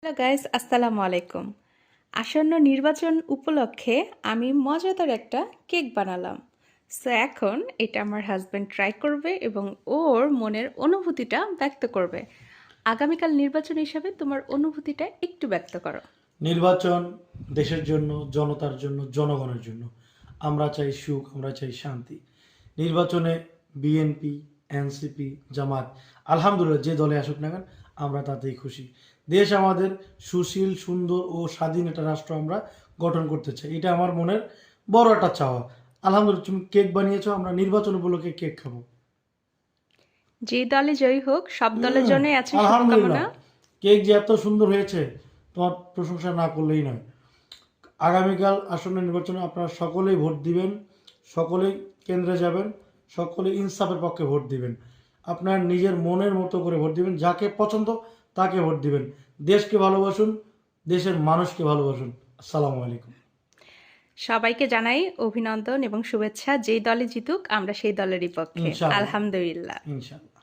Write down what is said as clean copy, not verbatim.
Hello guys, আসসালামু আলাইকুম। আসন্ন নির্বাচন উপলক্ষে আমি মজাদার একটা কেক বানালাম। সো এখন এটা আমার হাজব্যান্ড ট্রাই করবে এবং ওর মনের অনুভূতিটা ব্যক্ত করবে। আগামীকাল নির্বাচন হিসাবে তোমার অনুভূতিটা একটু ব্যক্ত করো। নির্বাচন দেশের জন্য, জনতার জন্য, জনগণের জন্য। আমরা চাই সুখ, আমরা চাই শান্তি। নির্বাচনে বিএনপি, এনসিপি, জামাত, আলহামদুলিল্লাহ যে দলে আসুক না কেন আমরা তাতেই খুশি। দেশ আমাদের সুশীল, সুন্দর ও স্বাধীন একটা রাষ্ট্র আমরা গঠন করতে চাই। এটা আমার মনের বড় একটা চাওয়া। আলহামদুলিল্লাহ তুমি কেক বানিয়েছো, আমরা নির্বাচন উপলক্ষে কেক খাবো। যে দলে জয়ী হোক, সব দলের জন্যই আছে আলহামদুলিল্লাহ শুভকামনা। কেক যে এত সুন্দর হয়েছে তোমার প্রশংসা না করলেই নয়। আগামীকাল আসন্ন নির্বাচনে আপনারা সকলেই ভোট দিবেন, সকলেই কেন্দ্রে যাবেন, সকলেই ইনসাফের পক্ষে ভোট দিবেন। আপনার নিজের মনের মতো করে ভোট দিবেন, যাকে পছন্দ তাকে ভোট দিবেন। দেশকে ভালোবাসুন, দেশের মানুষকে ভালোবাসুন। আসসালামু আলাইকুম। সবাইকে জানাই অভিনন্দন এবং শুভেচ্ছা। যেই দলে জিতুক আমরা সেই দলেরই পক্ষে। ইনশাআল্লাহ, আলহামদুলিল্লাহ। ইনশাআল্লাহ।